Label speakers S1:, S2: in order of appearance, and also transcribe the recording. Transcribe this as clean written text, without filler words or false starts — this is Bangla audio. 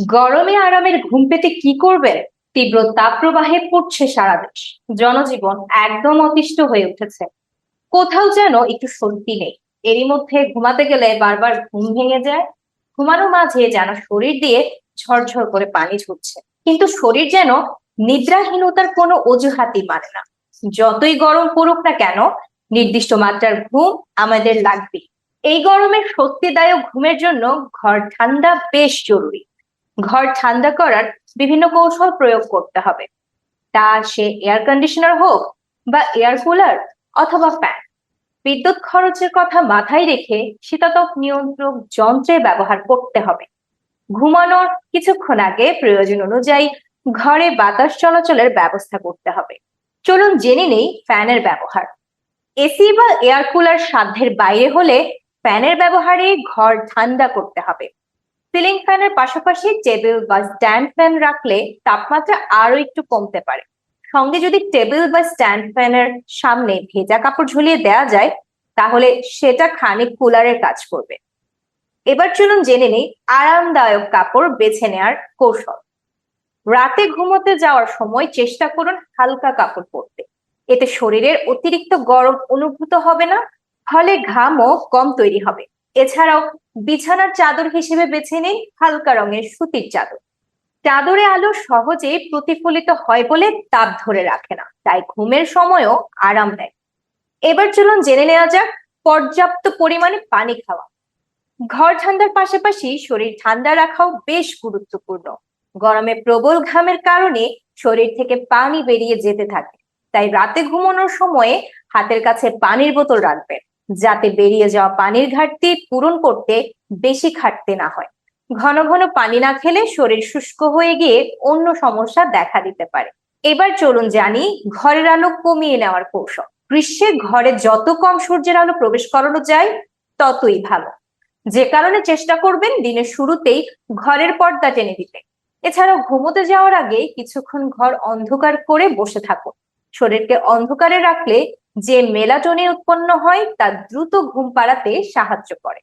S1: গরমে আরামের ঘুম পেতে কি করবেন? তীব্র তাপপ্রবাহে পড়ছে সারা দেশ। জনজীবন একদম অতিষ্ঠ হয়ে উঠেছে। কোথাও যেন একটু স্বস্তি নেই। এরই মধ্যে ঘুমাতে গেলে বারবার ঘুম ভেঙে যায়। ঘুমানোর মাঝে যেন শরীর দিয়ে ঝরঝর করে পানি ঝরছে, কিন্তু শরীর যেন নিদ্রাহীনতার কোনো অজুহাতই মানে না। যতই গরম পড়ুক না কেন, নির্দিষ্ট মাত্রার ঘুম আমাদের লাগবে। এই গরমে স্বস্তিদায়ক ঘুমের জন্য ঘর ঠান্ডা বেশ জরুরি। ঘর ঠান্ডা করার বিভিন্ন কৌশল প্রয়োগ করতে হবে। তা সে এয়ার কন্ডিশনার হোক বা এয়ার কুলার অথবা ফ্যান। বিদ্যুৎ খরচের কথা মাথায় রেখে শীতাতপ নিয়ন্ত্রক যন্ত্রের ব্যবহার করতে হবে। ঘুমানোর কিছুক্ষণ আগে প্রয়োজন অনুযায়ী ঘরে বাতাস চলাচলের ব্যবস্থা করতে হবে। চলুন জেনে নেই ফ্যানের ব্যবহার। এসি বা এয়ার কুলার সাধ্যের বাইরে হলে ফ্যানের ব্যবহারে ঘর ঠান্ডা করতে হবে। সিলিং ফ্যানের পাশাপাশি টেবিল বা স্ট্যান্ড ফ্যান রাখলে তাপমাত্রা আরো একটু কমতে পারে। সঙ্গে যদি টেবিল বা স্ট্যান্ড ফ্যানের সামনে ভেজা কাপড় ঝুলিয়ে দেওয়া যায়, তাহলে সেটা খানিক কুলারের কাজ করবে। এবার চলুন জেনে নেই আরামদায়ক কাপড় বেছে নেওয়ার কৌশল। রাতে ঘুমোতে যাওয়ার সময় চেষ্টা করুন হালকা কাপড় পরতে। এতে শরীরের অতিরিক্ত গরম অনুভূত হবে না, ফলে ঘামও কম তৈরি হবে। এছাড়াও বিছানার চাদর হিসেবে বেছে নিন হালকা রঙের সুতির চাদর। চাদরে আলো সহজেই প্রতিফলিত হয় বলে তাপ ধরে রাখে না, তাই ঘুমের সময়ও আরাম দেয়। এবার চলুন জেনে নেওয়া যাক পর্যাপ্ত পরিমাণে পানি খাওয়া। ঘর ঠান্ডার পাশাপাশি শরীর ঠান্ডা রাখাও বেশ গুরুত্বপূর্ণ। গরমে প্রবল ঘামের কারণে শরীর থেকে পানি বেরিয়ে যেতে থাকে, তাই রাতে ঘুমানোর সময়ে হাতের কাছে পানির বোতল রাখবেন, যাতে বেরিয়ে যাওয়া পানির ঘাটতি পূরণ করতে বেশি খাটতে না হয়। ঘন ঘন পানি না খেলে শরীর শুষ্ক হয়ে গিয়ে অন্য সমস্যা দেখা দিতে পারে। এবার চলুন জানি ঘরের আলো কমিয়ে নেওয়ার কৌশল। গ্রীষ্মে ঘরে যত কম সূর্যের আলো প্রবেশ করানো যায় ততই ভালো। যে কারণে চেষ্টা করবেন দিনের শুরুতেই ঘরের পর্দা টেনে দিতে। এছাড়াও ঘুমোতে যাওয়ার আগে কিছুক্ষণ ঘর অন্ধকার করে বসে থাকুন। শরীরকে অন্ধকারে রাখলে যে মেলাটোনিন উৎপন্ন হয় তা দ্রুত ঘুম পাড়াতে সাহায্য করে।